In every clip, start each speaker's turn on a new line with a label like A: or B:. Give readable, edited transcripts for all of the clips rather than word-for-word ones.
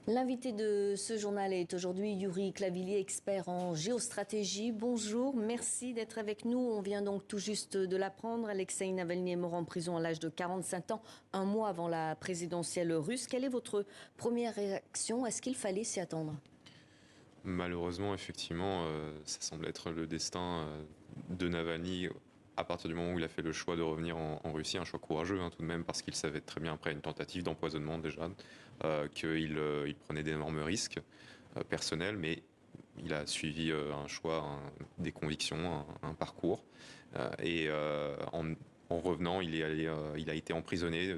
A: L'invité de ce journal est aujourd'hui Yuri Clavillier, expert en géostratégie. Bonjour, merci d'être avec nous. On vient donc tout juste de l'apprendre. Alexeï Navalny est mort en prison à l'âge de 45 ans, un mois avant la présidentielle russe. Quelle est votre première réaction? Est-ce qu'il fallait s'y attendre?
B: Malheureusement, effectivement, ça semble être le destin de Navalny à partir du moment où il a fait le choix de revenir en Russie, un choix courageux tout de même, parce qu'il savait très bien, après une tentative d'empoisonnement déjà, qu'il prenait d'énormes risques personnels, mais il a suivi un choix, des convictions, un parcours, en revenant, il a été emprisonné.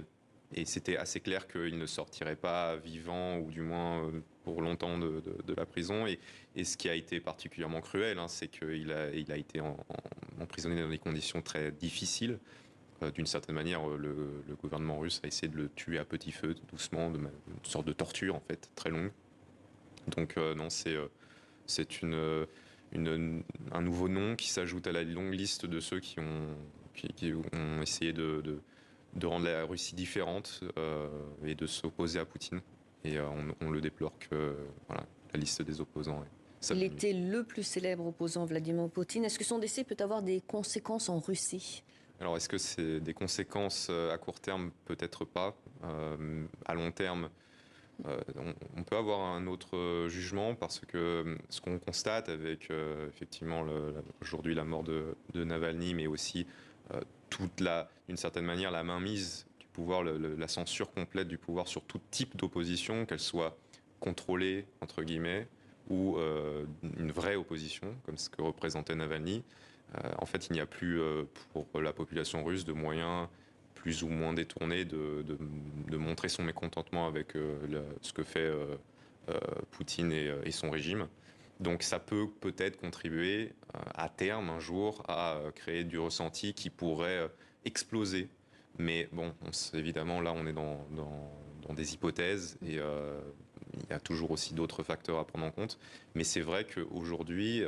B: Et c'était assez clair qu'il ne sortirait pas vivant, ou du moins pour longtemps, de la prison. Et ce qui a été particulièrement cruel, c'est qu'il a été emprisonné dans des conditions très difficiles. D'une certaine manière, le gouvernement russe a essayé de le tuer à petit feu, doucement, une sorte de torture en fait, très longue. Donc non, c'est un nouveau nom qui s'ajoute à la longue liste de ceux qui ont essayé de rendre la Russie différente et de s'opposer à Poutine. Et on le déplore que voilà, la liste des opposants
A: Il
B: s'amenuise.
A: était le plus célèbre opposant Vladimir Poutine. Est-ce que son décès peut avoir des conséquences en Russie?
B: Alors, est-ce que c'est des conséquences à court terme? Peut-être pas. À long terme, on peut avoir un autre jugement, parce que ce qu'on constate avec effectivement aujourd'hui la mort de Navalny, mais aussi d'une certaine manière, la mainmise du pouvoir, la censure complète du pouvoir sur tout type d'opposition, qu'elle soit contrôlée, entre guillemets, ou une vraie opposition, comme ce que représentait Navalny. En fait, il n'y a plus pour la population russe de moyens plus ou moins détournés de montrer son mécontentement avec ce que fait Poutine et son régime. Donc ça peut-être contribuer à terme, un jour, à créer du ressenti qui pourrait exploser. Mais bon, évidemment, là, on est dans des hypothèses, et il y a toujours aussi d'autres facteurs à prendre en compte. Mais c'est vrai qu'aujourd'hui,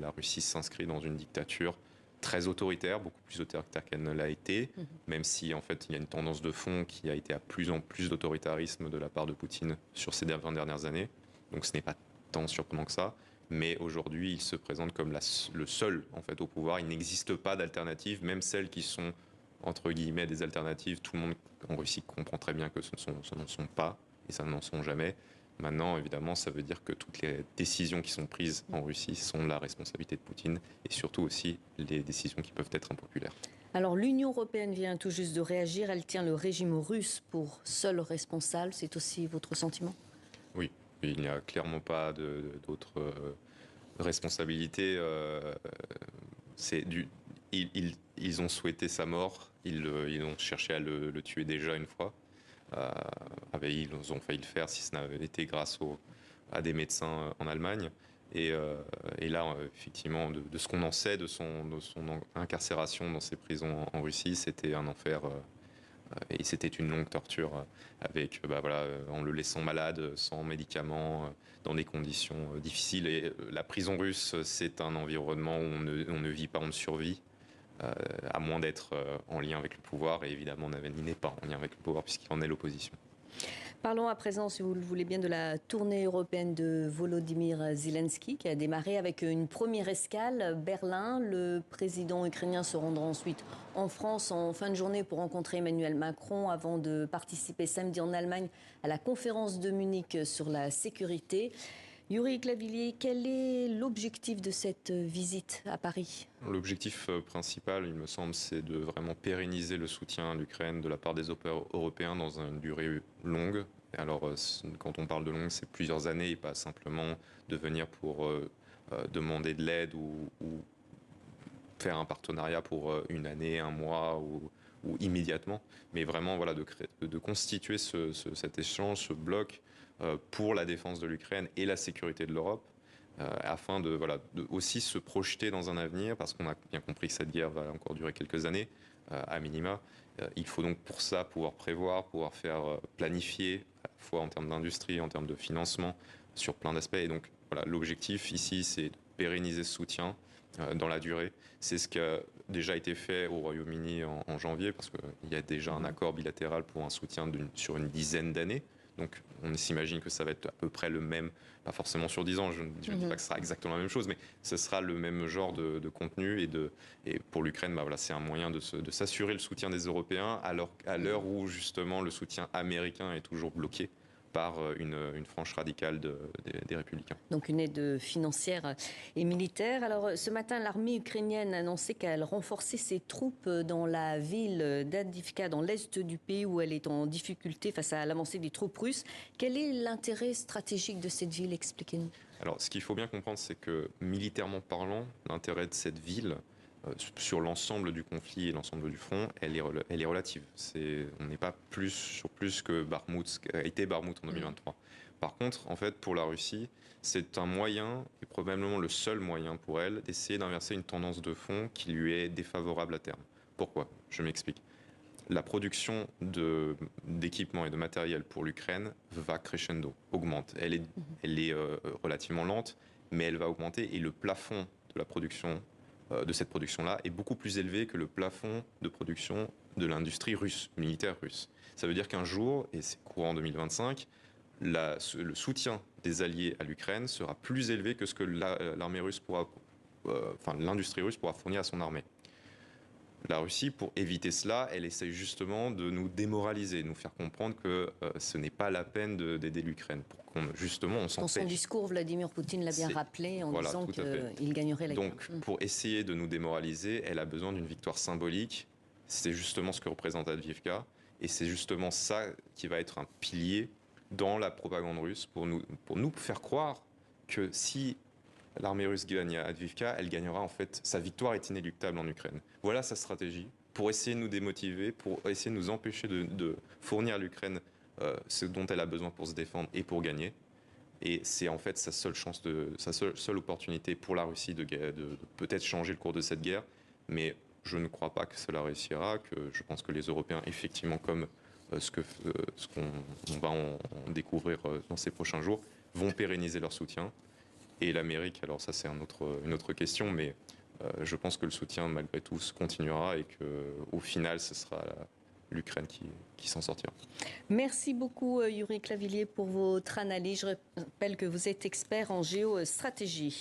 B: la Russie s'inscrit dans une dictature très autoritaire, beaucoup plus autoritaire qu'elle ne l'a été, même si en fait il y a une tendance de fond qui a été à plus en plus d'autoritarisme de la part de Poutine sur ces 20 dernières années. Donc ce n'est pas tant surprenant que ça. Mais aujourd'hui, il se présente comme le seul en fait au pouvoir. Il n'existe pas d'alternative, même celles qui sont entre guillemets des alternatives. Tout le monde en Russie comprend très bien que ce n'en sont pas, et ça n'en sont jamais. Maintenant, évidemment, ça veut dire que toutes les décisions qui sont prises en Russie sont la responsabilité de Poutine, et surtout aussi les décisions qui peuvent être impopulaires.
A: Alors l'Union européenne vient tout juste de réagir. Elle tient le régime russe pour seul responsable. C'est aussi votre sentiment?
B: Oui, il n'y a clairement pas d'autres responsabilités. C'est du, ils ont souhaité sa mort. Ils ont cherché à le tuer déjà une fois. Ils ont failli le faire, si ce n'avait été grâce à des médecins en Allemagne. Et là, effectivement, de ce qu'on en sait de son incarcération dans ces prisons en Russie, c'était un enfer. Et c'était une longue torture, en le laissant malade, sans médicaments, dans des conditions difficiles. Et la prison russe, c'est un environnement où on ne vit pas, on ne survit, à moins d'être en lien avec le pouvoir. Et évidemment, Navalny n'est pas en lien avec le pouvoir, puisqu'il en est l'opposition.
A: Parlons à présent, si vous le voulez bien, de la tournée européenne de Volodymyr Zelensky, qui a démarré avec une première escale, Berlin. Le président ukrainien se rendra ensuite en France en fin de journée pour rencontrer Emmanuel Macron, avant de participer samedi en Allemagne à la conférence de Munich sur la sécurité. Yuri Clavillier, quel est l'objectif de cette visite à Paris?
B: L'objectif principal, il me semble, c'est de vraiment pérenniser le soutien à l'Ukraine de la part des Européens dans une durée longue. Et alors, quand on parle de longue, c'est plusieurs années, et pas simplement de venir pour demander de l'aide, ou faire un partenariat pour une année, un mois, ou immédiatement, mais vraiment voilà, de constituer cet échange, ce bloc, pour la défense de l'Ukraine et la sécurité de l'Europe, afin de aussi se projeter dans un avenir, parce qu'on a bien compris que cette guerre va encore durer quelques années, à minima. Il faut donc pour ça pouvoir prévoir, pouvoir faire planifier, à la fois en termes d'industrie, en termes de financement, sur plein d'aspects. Et donc voilà, l'objectif ici, c'est de pérenniser ce soutien dans la durée. C'est ce qui a déjà été fait au Royaume-Uni en janvier, parce qu'il y a déjà un accord bilatéral pour un soutien sur une dizaine d'années. Donc on s'imagine que ça va être à peu près le même, pas forcément sur 10 ans, je ne dis pas que ce sera exactement la même chose, mais ce sera le même genre de contenu. Et pour l'Ukraine, voilà, c'est un moyen de s'assurer le soutien des Européens à l'heure où justement le soutien américain est toujours bloqué par une frange radicale des républicains.
A: Donc une aide financière et militaire. Alors ce matin, l'armée ukrainienne a annoncé qu'elle renforçait ses troupes dans la ville d'Avdiivka, dans l'est du pays, où elle est en difficulté face à l'avancée des troupes russes. Quel est l'intérêt stratégique de cette ville? Expliquez-nous.
B: Alors ce qu'il faut bien comprendre, c'est que militairement parlant, l'intérêt de cette ville, sur l'ensemble du conflit et l'ensemble du front, elle est relative. On n'est pas sur plus que Bakhmout, ce qu'a été Bakhmout en 2023. Par contre, en fait, pour la Russie, c'est un moyen, et probablement le seul moyen pour elle, d'essayer d'inverser une tendance de fond qui lui est défavorable à terme. Pourquoi? Je m'explique. La production d'équipements et de matériel pour l'Ukraine va crescendo, augmente. Elle est relativement lente, mais elle va augmenter, et le plafond de la production de cette production-là est beaucoup plus élevé que le plafond de production de l'industrie russe, militaire russe. Ça veut dire qu'un jour, et c'est courant 2025, le soutien des alliés à l'Ukraine sera plus élevé que ce que l'armée russe l'industrie russe pourra fournir à son armée. La Russie, pour éviter cela, elle essaye justement de nous démoraliser, de nous faire comprendre que ce n'est pas la peine d'aider l'Ukraine, pour justement on s'empêche.
A: Dans son discours, Vladimir Poutine l'a bien rappelé en disant qu'il gagnerait la guerre.
B: Donc, pour essayer de nous démoraliser, elle a besoin d'une victoire symbolique. C'est justement ce que représente Avdiivka, et c'est justement ça qui va être un pilier dans la propagande russe pour nous faire croire que si l'armée russe gagne à Avdiivka, elle gagnera en fait. Sa victoire est inéluctable en Ukraine. Voilà sa stratégie pour essayer de nous démotiver, pour essayer de nous empêcher de fournir à l'Ukraine ce dont elle a besoin pour se défendre et pour gagner. Et c'est en fait sa seule chance, sa seule opportunité pour la Russie de peut-être changer le cours de cette guerre. Mais je ne crois pas que cela réussira. Je pense que les Européens, effectivement, comme ce qu'on va en découvrir dans ces prochains jours, vont pérenniser leur soutien. Et l'Amérique, alors ça c'est une autre question, mais je pense que le soutien malgré tout continuera, et qu'au final ce sera l'Ukraine qui s'en sortira.
A: Merci beaucoup Yuri Clavillier pour votre analyse. Je rappelle que vous êtes expert en géostratégie.